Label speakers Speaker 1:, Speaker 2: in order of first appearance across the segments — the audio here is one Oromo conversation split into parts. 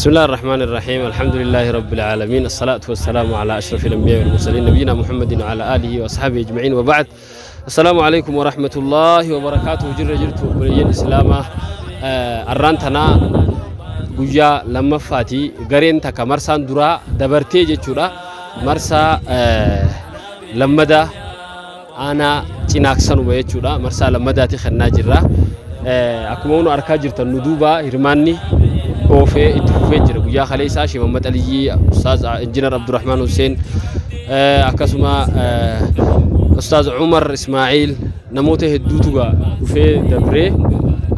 Speaker 1: بسم الله الرحمن الرحيم الحمد لله رب العالمين الصلاة والسلام على أشرف الأنبياء والمرسلين نبينا محمد وعلى آله وأصحابه أجمعين وبعد السلام عليكم ورحمة الله وبركاته جرت وبريين إسلامه الرانتنا جوجا لما فاتي قرين تك مرسان درا دبرتي جتشورا مرسا لما دا أنا تناكسن ويجتشورا مرسا لما دا تخنا جرا أكمون أركاجر الندوبة هرماني وفي اتفاجر ويا خليسا شي محمد علي استاذ انجينير عبد الرحمن حسين اكسما استاذ عمر اسماعيل نموته هدوتوغا وفي دبري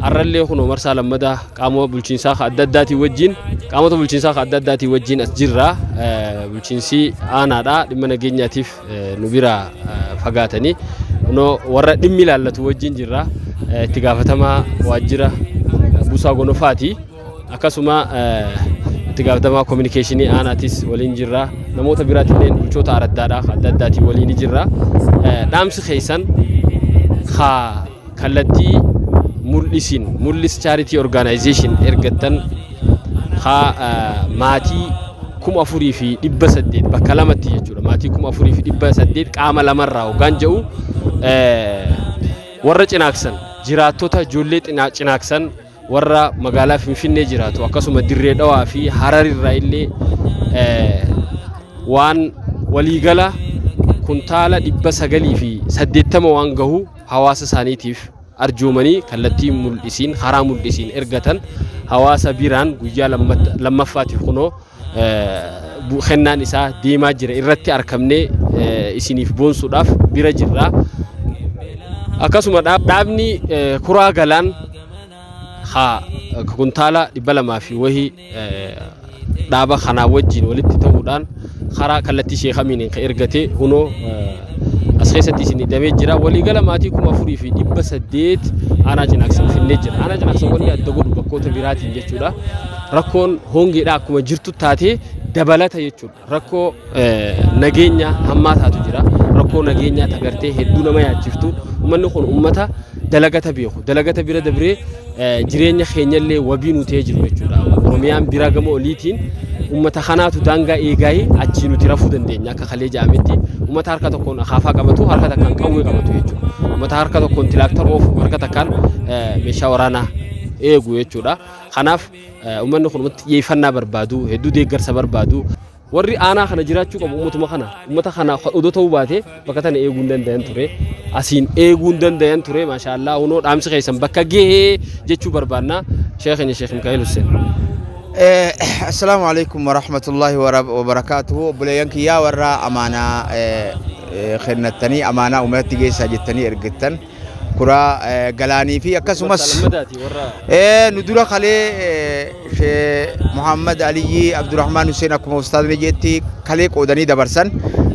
Speaker 1: ارلي خنو مرسا لمدا قامو بلچينسا خدداتي وجين قامو بلچينسا خدداتي وجين اسجرا بلچينسي انا دا دمنا غينياتيف نبيرا فغاتني نو ورا دمي لالتو وجين جرا تيغافتما واجرا بوسا غنفاتي akasuma tigabdama communication anatis walin jirra namota biratilen bulchota aradada khadadati walin jirra damsi khaysan kha kallati mullis charity organization ergatan kha mati kum afuri fi dibba sadded bakalamati yajura mati kum afuri fi dibba sadded qama lamarra ganjau warra cinaksan jiratota jolle cinaksan ورا مقالة في فيني جراتو أكاسو مدري دوا في حراري الرئيلي وان وليقلا كنتالا دبا سقلي في سددتما وانقهو حواس سانيتيف أرجوماني كالتي ملئسين خرام ملئسين إرغتان حواس بيران قجا لما فاتي خنو خنان إسا ديما جرا إرتي أركمني إسينيف بون صداف بيرا جرا أكاسو مدابني كرا غلان ها كنتالا دبلا ما في وهي دابا خنا وجين ولدت تودان خرا كلتي شيخ امين خيرغتي هنو اسخيستي سني دمجرا ولي قال ماتي كما فري في دبا سديت انا جناكسن في النجر انا جناكسن ولي ادغود بكوت بيراتي جچودا ركون هونغي دا كما جرتو تاتي دبلتا يچود ركو نغينيا هماتاتو جرا ركو نغينيا تغرتي هدو نما ياجفتو ومن خون امتا دلغتا بيخو دلغتا بيرا دبري جيرينيا خينيلي وبينو تيجر وچودا روميان بيراغمو ليتين امتا خناتو دانغا ايغاي اجينو تيرافو دندينيا كخليجا امتي امتا حركه كون خافا قبتو حركه كان قوي قبتو يچو امتا حركه كون تلاكتر اوف حركه كان مشاورانا ايغو يچودا خناف امن خون يفنا بربادو هدو ديغر سبربادو وري انا خنا جيراتو قم امتا خنا اودو توباتي بكتن ايغون دندن توري اسين ايغون دندن توري ما شاء الله ونو دامس خيسن بكغي جچو بربانا شيخنا شيخ مكايل حسين
Speaker 2: السلام عليكم ورحمة الله وبركاته بليانك يا ورا أمانة خنتني أمانة ومتى جي ساجتني إرجتن كرا جلاني في أكسمس ندورا خلي محمد علي عبد الرحمن حسين أكو أستاذ نجيتي خلي كوداني دبرسن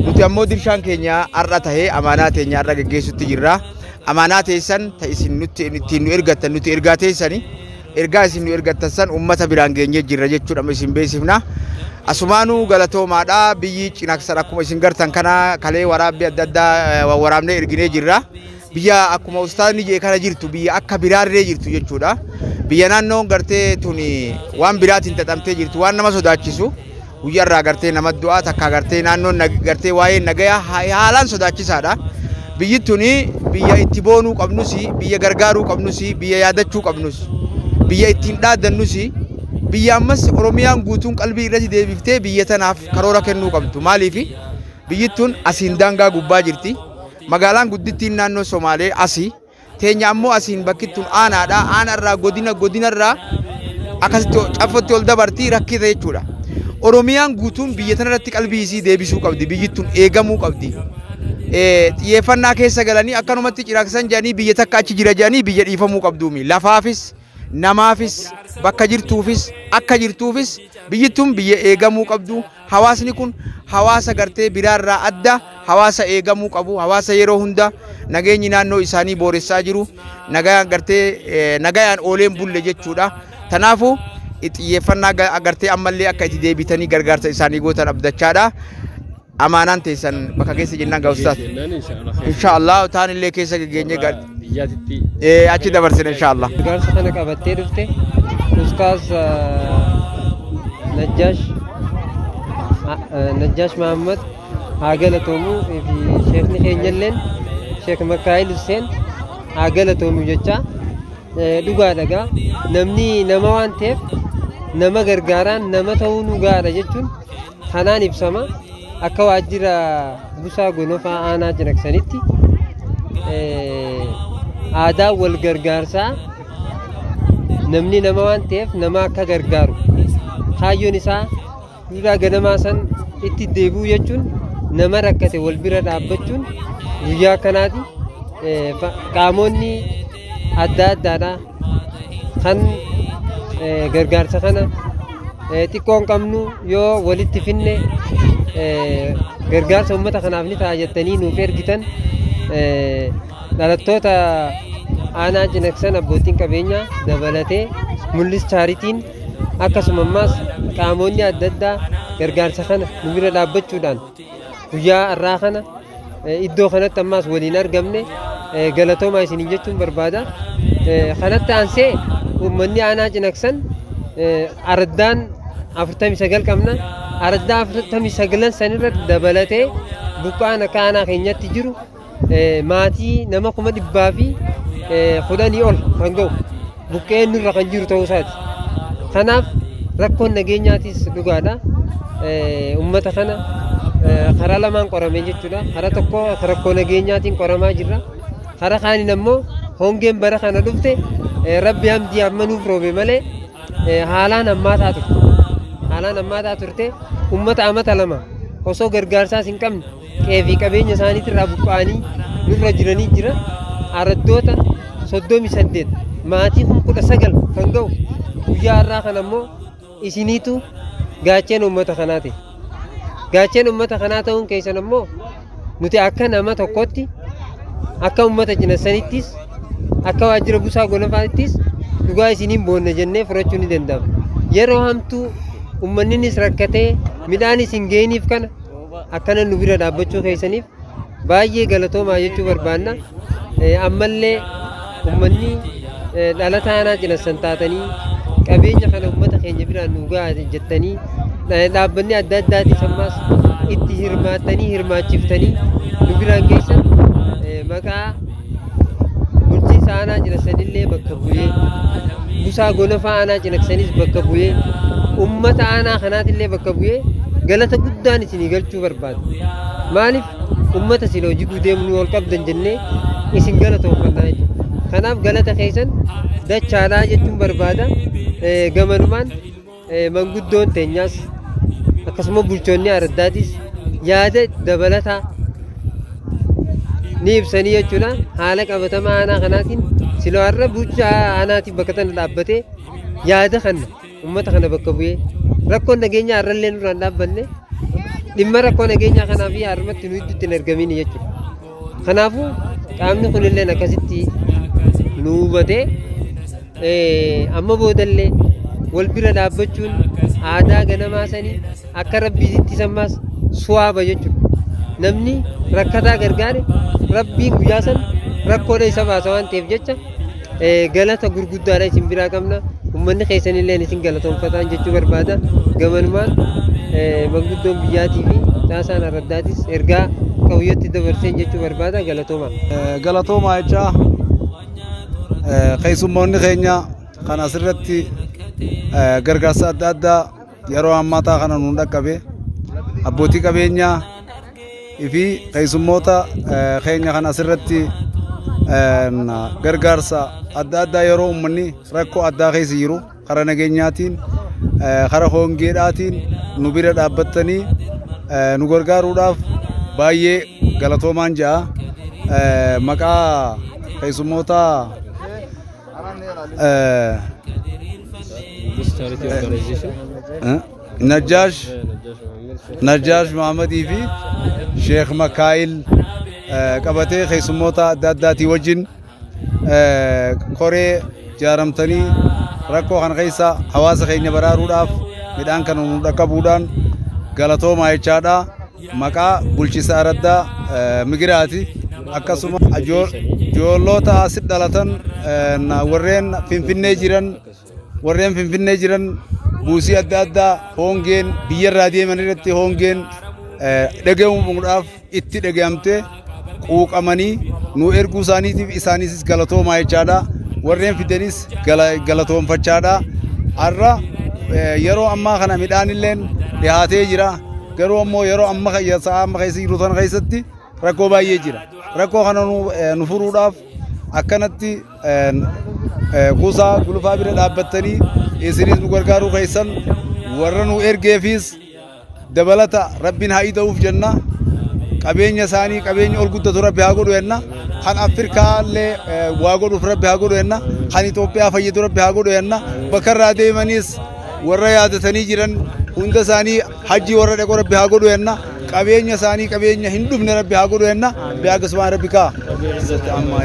Speaker 2: نتيامو درشان كينيا أرته أمانات كينيا أرجع جيسو تجرا أمانات إنسان تيسين نتينو إرجتن نتي إرجاتي سني إرجاس إنه إرجعتسان أمة برانجينية جرّجة شو رامي سيمبيسيفنا أسمانو غلطو مادا بيجي نكسر أكو مسينجر تانكنا كله وراب بيددا ورامنا إرجينية جرّا بيا أكو مستان نيجي كنا جرتو بيا أكا برار رجرتو يجودا بيا نانو غرتة توني وان برات إنت تامته جرتو وان نما سوداچيسو ويارا غرتة نما دعاء تكا غرتة نانو غرتة واي نجايا حالان سوداچيسادا بيجي توني بيا اتبونو قبنوسي بيا غرغارو قبنوسي بيا يادچو قبنوسي بيا اتندا دنوسي بيا مس أوروميان غوتون قلبي رجي ديبيفتة بيا تناف كرورا كنو قبتو مالي في بيا تون أسيندانغا غوبا جرتي مغالان غدتين نانو سومالي أسي تينيامو أسين بكتون أنا را غودينا را أكستو أفتو الدبرتي ركي تيجورا أوروميان غوتون بيا تنرتي قلبي سي ديبيسو قبدي بيا تون إيغامو قبدي يفنا كيسا غلاني أكانو متي كراكسان جاني بيا تكاچي جرا جاني بيا إيفامو قبدومي لافافيس نمافيس بكجرتوفيس أكجرتوفيس بيجتم بيجي إيجامو قبضو حواسني كون حواس أغرتي برار را أدى حواس إيجامو قبو حواس يروهندا نجاني نانو إساني بورساجرو نجاي أغرتي نجاي أن أولين بول جتشودا تنافو يفنا أغرتي أمالي أكيد بيتني غرغرت إساني غوتان أبدا شادا أمانان تيسان بكاكيس جنان غوستات إن شاء الله تاني اللي كيسا جيني غر أكيد برسين إن شاء الله
Speaker 3: غرس خلق أبتي رفته उसका Najjaash Mahammad haa galatoomu fi sheekni keenyalleen Sheek Makaayil Hussein haa galatoomu jecha dhugaadha. Namni nama waan ta'eef nama gargaaraan nama ta'uu nu gaara jechuun kanaan ibsama. Akka waajjira busaa gonofaa aanaa Cinaksanitti aadaa wal gargaarsaa namni nama waan ta'eef nama akka gargaaru kaayyoon isaa duudhaa ganamaa san itti deebi'u jechuun nama rakkate wal bira dhaabbachuun guyyaa kanaati. Qaamonni adda addaadha kan gargaarsa kana xiqqoon qabnu yoo walitti finne gargaarsa uummata kanaaf ni ta'a jettanii nuuf ergitan dhalattoota aanaa Cinaksan abbootiin qabeenyaa dabalatee mul'is chaaritiin akkasumas qaamonni adda addaa gargaarsa kana nu bira dhaabbachuudhaan guyyaa har'aa kana iddoo kanatti ammaas waliin argamne galatoomaa isiniin jechuun barbaada. Kanatti aansee uummanni aanaa Cinaksan araddaan 49 qabna. Araddaa 49 sanirra dabalatee buqqaan akka aanaa keenyatti jiru maatii nama 100 fi 10 ol kan ga'u buqqeen nurra kan jiru ta'uu isaati. Kanaaf rakkoon nageenyaatis dhugaadha. Uummata kana karaa lamaan qoramee jechuudha. Karaa tokko rakkoo nageenyaatiin qoramaa jirra. Karaa kaaniin ammoo hongeen bara kana dhufte rabbi hamdii amma nuuf roobe malee haalaan hammaataa turte. Haalaan hammaataa turte uummata amata lama osoo gargaarsaas hin qabne qe'ee qabeenya isaaniitirraa buqqa'anii nurra jiranii jira. Araddoota 38 maatii 19 kan ga'u guyyaa har'aa kana ammoo isiniitu gaacheen uummata kanaati. Gaacheen uummata kanaa ta'uun keessan ammoo nuti akka nama tokkotti akka uummata Cinaksanittis akka waajjira busaa gonofaattis dhugaa isiniin boonna jennee fudhachuu ni danda'ama. Yeroo hamtuu uummannis rakkatee midhaan isin geeniif kana akkana nu bira dhaabbachuu keessaniif baay'ee galatoomaa jechuu barbaanna. Ammallee uummanni dhalataa aanaa Cinaksan taatanii qabeenya kana uummata keenya biraan nu ga'a jettanii dhaabbanni adda addaatis ammaas itti hirmaachiftanii nu biraan geessan maqaa bulchiinsa aanaa Cinaksanillee bakka bu'ee busaa gonofaa aanaa Cinaksanis bakka bu'ee uummata aanaa kanaatillee bakka bu'ee galata guddaan isinii galchuu barbaada. Maaliif uummata sila hojii gudeemnu ol qabdan jennee isin galatoomfannaa jechuudha. Kanaaf galata keessan dachaadhaa jechuun barbaada. Gamanumaan manguddoon teenyaas akkasuma bulchoonni araddaatis yaada dabalataa ni ibsanii jechuudha. Haala qabatamaa aanaa kanaatiin sila har'a bulchaa aanaatiin bakka tana dhaabbatee yaada kana uummata kana bakka bu'ee rakkoon nageenyaa har'allee nurraan dhaabbanne dhimma rakkoo nageenyaa kanaa fi harmatti nu iddootti hin argamin jechuudha. Kanaafuu qaamni kunillee akkasitti nu hubatee amma boodallee wal bira dhaabbachuun aadaa ganamaa sanii akka rabbiitti sammaas suwaaba jechuudha. Namni rakkataa gargaare rabbiin guyyaa san rakkoodha isa baasa waan ta'eef jecha galata gurguddaadha isin biraa qabna. Uummanni keessanillee isin galatoomfataan jechuu barbaada. Gamanumaan manguddoon biyyaatii fi taasaan araddaatis ergaa qabiyyootti dabarseen jechuu barbaada. Galatoomaa.
Speaker 4: Galatoomaa jechaa keessummoonni keenya kan asirratti gargaarsa adda addaa yeroo ammataa kana nuun dhaqqabe abbootii qabeenyaa fi keessummoota keenya kan asirratti gargaarsa adda addaa yeroo uummanni rakkoo addaa keessa jiru karaa nageenyaatiin karaa hongeedhaatiin nu bira dhaabbattanii nu gargaaruudhaaf baay'ee galatoomaan ja'a. Maqaa keessummoota Najjaash Mahammadii fi Sheek Makaayil qabatee keessummoota adda addaatii wajjin koree jaaramtanii rakkoo kana keessa hawaasa keenya baraaruudhaaf midhaan kana nu dhaqqabuudhaan galatoomaa jechaadha. Maqaa bulchiinsa araddaa Migiraati akkasuma ijoollota asitti dhalatan warreen Finfinnee jiran buusii adda addaa hongeen biyyarraa deeman irratti hongeen dhagahamuudhaaf itti dhagahamtee quuqamanii nu erguu isaaniitiif isaanis galatoomaa jechaadha. Warreen fidanis galatoonfachaadha. Har'a yeroo ammaa kana midhaan illeen dhiyaatee jira. Garuu ammoo yeroo amma sa'a amma keessa jiru sana keessatti rakkoo baay'ee jira. Rakkoo kana nu furuudhaaf akkanatti kuusaa gulufaa bira dhaabbattanii isinis nu gargaaruu keessan warra nu ergeefis dabalata rabbiin haa ta'uuf jenna. Qabeenya isaanii qabeenya ol guddatu rabbi haa godhu jenna. Kan Afrikaallee waa godhuuf rabbi haa godhu jenna. Kan Itoophiyaa fayyadu rabbi haa godhu jenna. Bakka irraa deemanis warra yaadatanii jiran hunda isaanii hajji warra dhaqu rabbi haa godhu jenna. Qabeenya isaanii qabeenya hin dhumne rabbi haa godhu jenna. Bi'aa subhaan rabbi kaa. Amma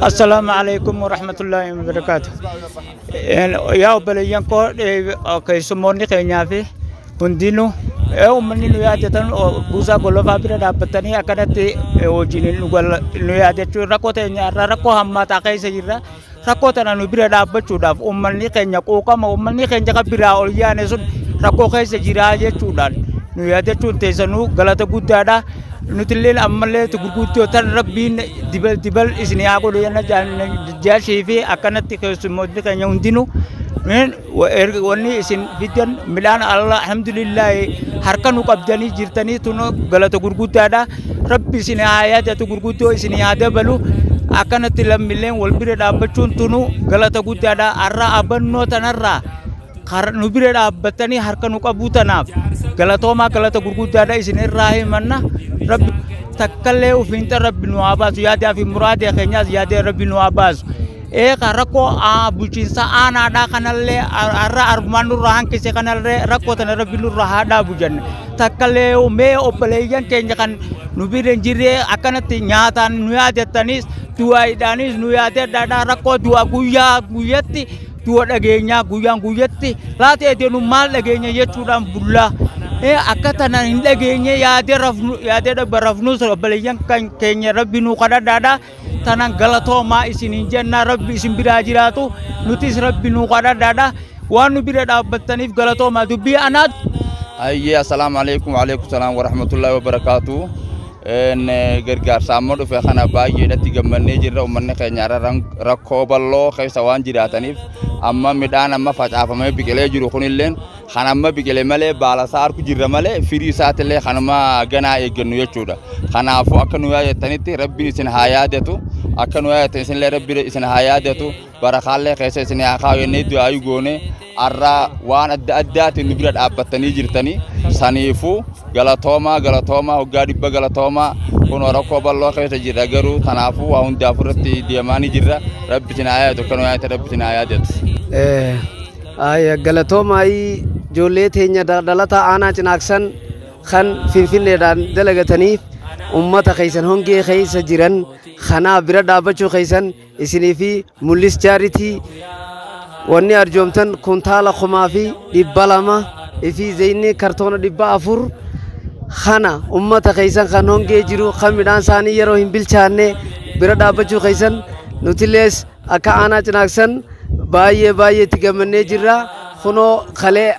Speaker 5: Assalamu alaikum warahmatullahi wabarakatuh. Ya obboleeyyan koo keessummoonni keenyaa fi hundinuu uummanni nu yaadatan buusaa golofaa bira dhaabbatanii akkanatti hojiin nu yaadachuu rakkoo teenyaarraa rakkoo hammaataa keessa jirra. Rakkoo tana nu bira dhaabbachuudhaaf uummanni keenya quuqama uummanni keenya kan biraa ol yaane sun rakkoo keessa jira jechuudhaan nu yaadachuun teessanuu galata guddaadha. Nutilleen ammallee gurguddootan rabbiin dibal isin haa godhu jenna jaashii fi akkanatti keessummoonni keenya hundinuu wanni isin fidan midhaan alhamdulillah harka nu qabdanii jirtanii tunu galata gurguddaadha. Rabbi isin haa yaadatu gurguddoo isin haa dabalu. Akkanatti lammiileen wal bira dhaabbachuun tunu galata guddaadha. Har'a abannoo tanarraa nu bira dhaabbatanii harka nu qabu tanaaf galatoomaa galata gurguddaadha isinirraa himanna. Rabbi takkallee ufiinta rabbi nu haa baasu yaadaa fi muraadee keenyaas yaadee rabbi nu haa baasu. Rakkoo bulchiinsa aanaadhaa kanallee har'a armaan nurraa hanqise kanallee rakkoo tana rabbi nurraa haa dhaabu jenna. Takkallee mee obboleeyyan keenya kan nu bira hin jirre akkanatti nyaataan nu yaadattanis du'aadhaanis nu yaadadhaadhaa rakkoo du'a guyyaa guyyatti du'a dhageenyaa guyyaan guyyatti laatee deenu maal dhageenya jechuudhaan bullaa. Akka tana hin dhageenye yaadee barafnus obboleeyyan keenya rabbi nu kadhadhaadhaa. Tanan galatoomaa isin hin jenna rabbi isin biraa jiraatu nutis rabbi nu kadhadhaadha. Waan nu bira dhaabbattaniif galatoomaa dubbii anaat.
Speaker 6: Assalamu alaikum wa alaikum salam wa rahmatullahi wa barakatuh. Gargaarsa amma dhufe kana baay'eedhatti gammannee jirra. Uummanni keenya rakkoo bal'oo keessa waan jiraataniif amma midhaan amma facaafamee biqilee jiru kunilleen kan amma biqilee malee baala isaa harku jirra malee firii isaatillee kanuma ganaa eeggannu jechuudha. Kanaafuu akka nu yaadatanitti rabbiin isin haa yaadatu. Akka nu yaadatan isinillee rabbiin isin haa yaadatu. Barakaallee keessa isin haa kaawwannee du'aayu goone har'a waan adda addaatiin nu bira dhaabbattanii jirtanii saniifuu galatoomaa hoggaa dhibba galatoomaa kun rakkoo bal'oo keessa jirra garuu kanaafuu waa hundaafuu irratti deemaanii jirra. Rabbi isin haa yaadatu. Akka nu yaadatan rabbi isin haa yaadatu.
Speaker 7: Galatoomaa ijoollee teenya dhalataa aanaa Cinaaqsan kan Finfinneedhaan dalagataniif ummata keessan hongee keessa jiran kanaaf bira dhaabbachuu keessan isinii fi mul'is jaaritii wanni arjoomtan kuntaala 200 fi zayinii kartoona 400 kana ummata keessan kan hongee jiru kan midhaan isaanii yeroo hin bilchaanne bira dhaabbachuu keessan nutilees akka aanaa Cinaaqsan baay'ee itti gammannee jirra. Kunoo kalee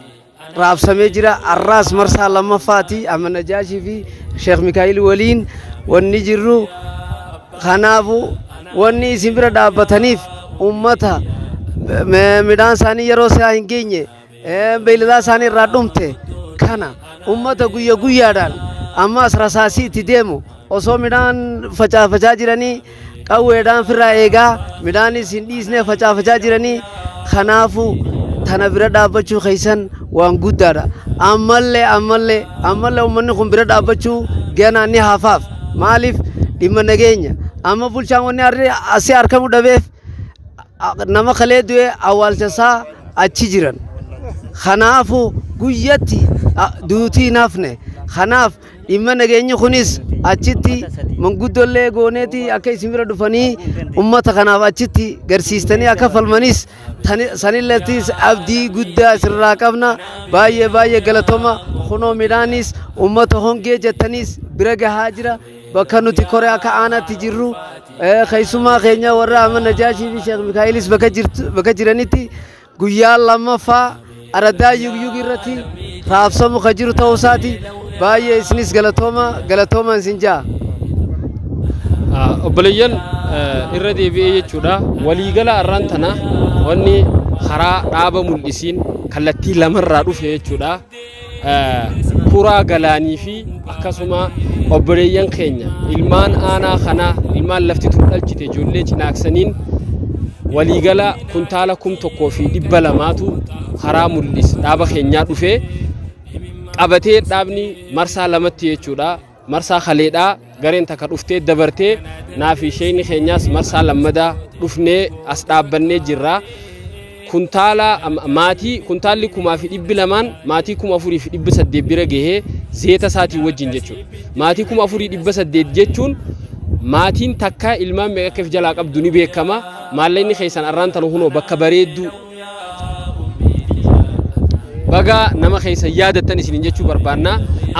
Speaker 7: raabsamee jira. Arraas marsaa lammaffaati amma Najaashii fi Sheekh Mikaa'il waliin wanni jirru. Kanaafu wanni isin bira dhaabbataniif ummata midhaan isaanii yeroo isaa hin geenye beeyladaa isaanii irraa dhumte kana ummata guyyaadhaan ammas rasaasii itti deemu osoo midhaan facaafachaa jiranii qawweedhaan firraa eegaa midhaanis hin dhiisne facaafachaa jiranii. Kanaafu tana bira dhaabbachuu keessan waan guddaadha. Ammallee uummanni kun bira dhaabbachuu ganaa ni haafaaf. Maaliif dhimma nageenya amma bulchaan wanni asii argamu dhabeef nama kalee du'e awwaalchasaa achi jiran. Kanaafu guyyatti duutii nafne. Kanaaf dhimma nageenyi kunis achitti manguddollee gooneeti akka isin bira dhufanii ummata kanaaf achitti garsiistanii akka falmanis sanillettis abdii guddaa sirraa qabna. Baay'ee galatooma kunoo midhaanis ummata hongee jettaniis bira gahaa jira. Bakka nuti koree akka aanaatti jirru خيسما خينيا ورا من نجاشي في شيخ ميكائيلس بكا جرانيتي قيا لما فا أردا يوغيرتي رافسم خجر توساتي باي سنيس غلطوما سنجا
Speaker 1: obboleeyyan irra deebi'ee jechuudha waliigala arraantana wanni karaa dhaaba mul'isiin kallattii lamarraa dhufe jechuudha kuraa galaanii fi akkasuma obboleeyyan keenya ilmaan aanaa kanaa ilmaan laftituu dhalchite ijoollee cinaaksaniin waliigala kuntaala 1,200tu karaa mul'is dhaaba keenyaa dhufe qabatee dhaabni marsaa lamatti jechuudha marsaa khaleedhaa gareen takka dhuftee dabartee naafi sheeyni keenyaas marsaa lammadaa dhufnee as dhaabbannee jirra kuntaala maatii kuntaalli 2,200 maatii 4,800 bira gahee zeeta isaatii wajjin jechuudha maatii 4,800 jechuun maatiin takka ilmaan meeqa keef jalaa qabdu ni beekama maallaqni keessan arraantan hunoo bakka bareeddu baga nama keessan yaadattan isin jechuu barbaanna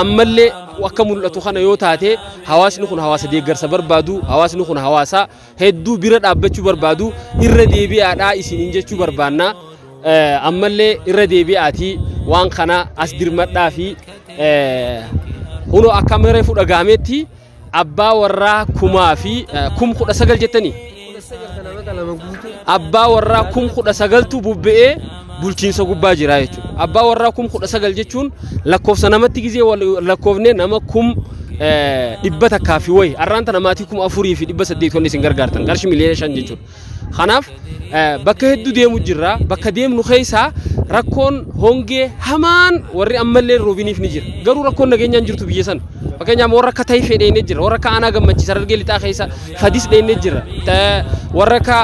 Speaker 1: ammallee akka mul'atu kana yoo taate hawaasni kun hawaasa deeggarsa barbaadu hawaasni kun hawaasa hedduu bira dhaabbachuu barbaadu irra deebi'aadhaa isin jechuu barbaanna ammallee irra deebi'aati waan kana as dirmadhaa fi hunoo akka mere fudhagaametti abbaa warraa 19,000 jettanii abbaa warraa 19,000tu bubbe'ee bulchiinsa gubbaa jira jechuudha abbaa warraa 19,000 jechuun lakkoofsa namatti gizee lakkoofne nama 100 takkaafii wayi arraanta namaatii 4,800 tonni isin gargaartan qarshii miliyoona 5 jechuudha kanaaf bakka hedduu deemu jirra bakka deemnu keessaa rakkoon hongee hamaan warri ammallee roobiniif ni jira garuu rakkoon nageenyaan jirtu biyya sana fakkeenyaaf warra akka taayifee dheenee jira warra akka aanaa gammachiisa argee lixaa keessa fadis dheenee jira warra akka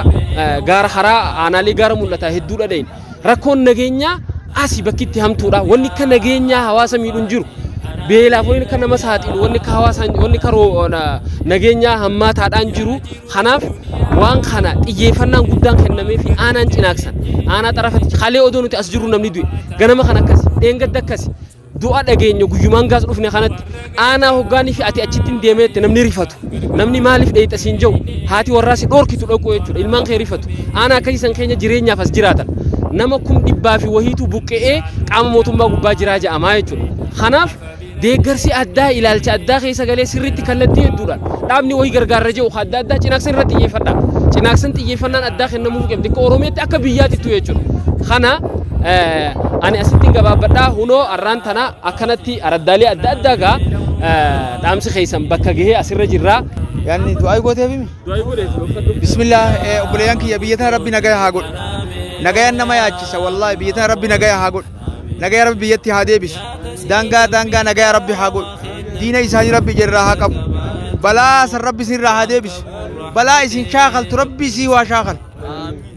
Speaker 1: gaara haraa aanaalee gaara mul'ataa hedduudha dheen rakkoon nageenyaa asii bakkitti hamtuudha wanni akka nageenyaa hawaasa miidhuun jiru beelaaf wanni akka nama saaxilu wanni akka hawaasa wanni akka nageenyaa hammaataadhaan jiru kanaaf waan kana xiyyeeffannaan guddaan kennamee fi aanaan cinaaksan aanaa xarafatti halee odoo nuti as jiru namni du'e ganama kan akkas dheengadda akkas du'a dhageenya guyyumaan gaas dhufne kanatti aanaa hoggaanii fi ati achitti deemeette namni rifatu namni maaliif dheeyxa siin jiru haati warraasi dhoorkitu dhaqoo jechuudha ilmaan kee rifatu aanaa akkasiisan keenya jireenyaaf as jiraatan nama 100 fi wahiitu buqqe'ee qaama mootummaa gubbaa jiraa ja'amaa jechuudha kanaaf deeggarsi addaa ilaalcha addaa keessa galee sirriitti kallattii hedduudhaan dhaabni wahii gargaarra jiru adda addaa cinaaksan irratti xiyyeeffadha cinaaksan xiyyeeffannaan addaa kennamuu qabdi akka oromiyaatti akka biyyaatittu jechuudha kana ani asitti gabaabadhaa hunoo arraan tana akkanatti araddaalee adda addaa gaa dhaamsi keessan bakka gahee asirra jirraa
Speaker 2: يعني دعاء قوتي بيمي بسم الله أبليان كي بيتنا ربي نجايا هاقول نجايا نما يأتيس والله بيتنا ربي نجايا هاقول نجايا ربي بيتي هادي بس دانغا نجايا ربي هاقول دين إسحاق ربي جرّاها كم بلا سر ربي سر هادي بس بلا إسين شاغل تربي سي وشاغل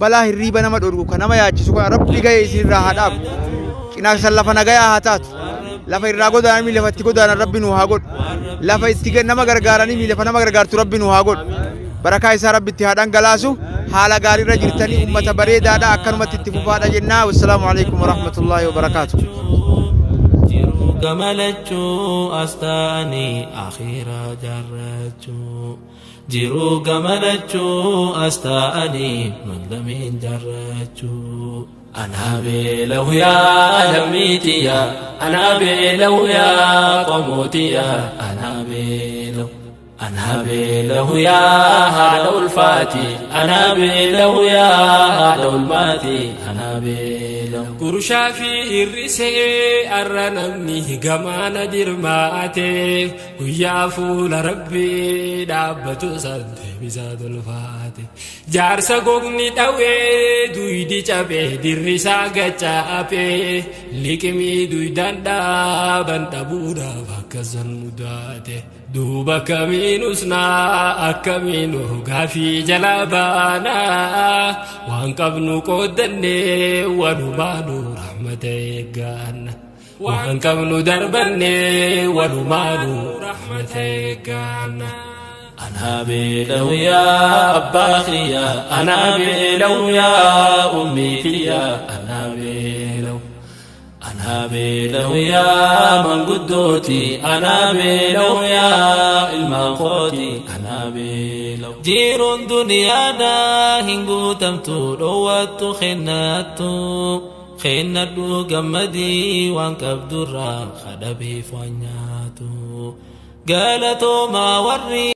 Speaker 2: بلا هريبا نما دورو كنما يأتيس ربي جاي سر هاداب كنا سلفا نجايا هاتات lafa irraa godaan mi lafatti godaan rabbi nu haa godhu lafa itti nama gargaaranii mi lafa nama gargaartu rabbi nu haa godhu barakaa isaa rabbitti haa dhangalaasu haala gaariirra jirtanii ummata bareedaadha akkanumatti itti fufaadha jennaa wassalaamu alaikum warahmatullaahi wabarakaatuh
Speaker 8: gamalachu astaani akhira jarrachu jiru gamalachu astaani mandamin jarrachu أنا بلو يا لميتي يا أنا بلو يا قموتي يا أنا بلو يا هذا الفاتي أنا بلو يا هذا الماتي أنا بلو كرشا في الرسي أرنمني جمانا جرماتي ويا فول ربي دابتو سنتي بزاد الفاتي جارسا قومني دوي دوي دي چابي درسا گچابي لكمي دوي داندا بنتا بودا فكزن مداتي دوبا كمينوسنا أكمينو غافي جلابانا وانقبنو قدني ونمانو رحمتك غانا وانقبنو دربني ونمانو رحمتك غانا أنا بلو يا أباخيا أنا بلو يا أمي فيا أنا أنا بيلو يا من قدوتي أنا بيلو يا المخوتي أنا بيلو جير دنيا دا هنگو تمتو رواتو خناتو قمدي وانك بدرا خدبي فوانياتو قالتو ما وري